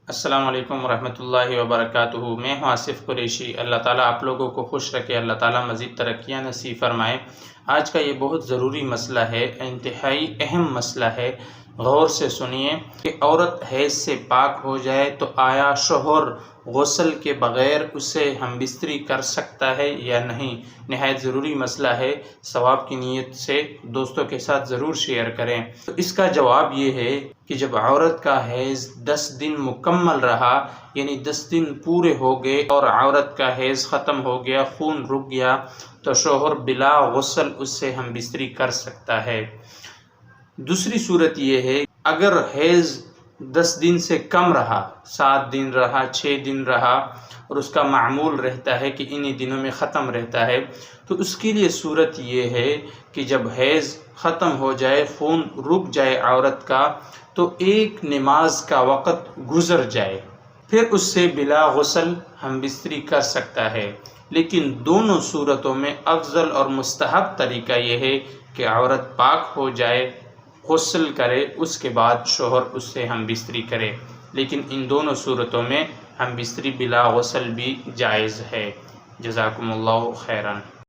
السلام علیکم ورحمۃ اللہ وبرکاتہ۔ میں ہوں آصف قریشی۔ اللہ تعالیٰ آپ لوگوں کو خوش رکھے، اللہ تعالیٰ مزید ترقیاں نصیب فرمائے۔ آج کا یہ بہت ضروری مسئلہ ہے، انتہائی اہم مسئلہ ہے، غور سے سنیے کہ عورت حیض سے پاک ہو جائے تو آیا شوہر غسل کے بغیر اسے ہم بستری کر سکتا ہے یا نہیں؟ نہایت ضروری مسئلہ ہے، ثواب کی نیت سے دوستوں کے ساتھ ضرور شیئر کریں۔ تو اس کا جواب یہ ہے کہ جب عورت کا حیض 10 دن مکمل رہا، یعنی 10 دن پورے ہو گئے اور عورت کا حیض ختم ہو گیا، خون رک گیا، تو شوہر بلا غسل اس سے ہم بستری کر سکتا ہے۔ دوسری صورت یہ ہے، اگر حیض 10 دن سے کم رہا، 7 دن رہا، 6 دن رہا، اور اس کا معمول رہتا ہے کہ انہی دنوں میں ختم رہتا ہے، تو اس کے لیے صورت یہ ہے کہ جب حیض ختم ہو جائے، خون رک جائے عورت کا، تو ایک نماز کا وقت گزر جائے، پھر اس سے بلا غسل ہم بستری کر سکتا ہے۔ لیکن دونوں صورتوں میں افضل اور مستحب طریقہ یہ ہے کہ عورت پاک ہو جائے، غسل کرے، اس کے بعد شوہر اس سے ہم بستری کرے۔ لیکن ان دونوں صورتوں میں ہم بستری بلا غسل بھی جائز ہے۔ جزاکم اللہ خیراً۔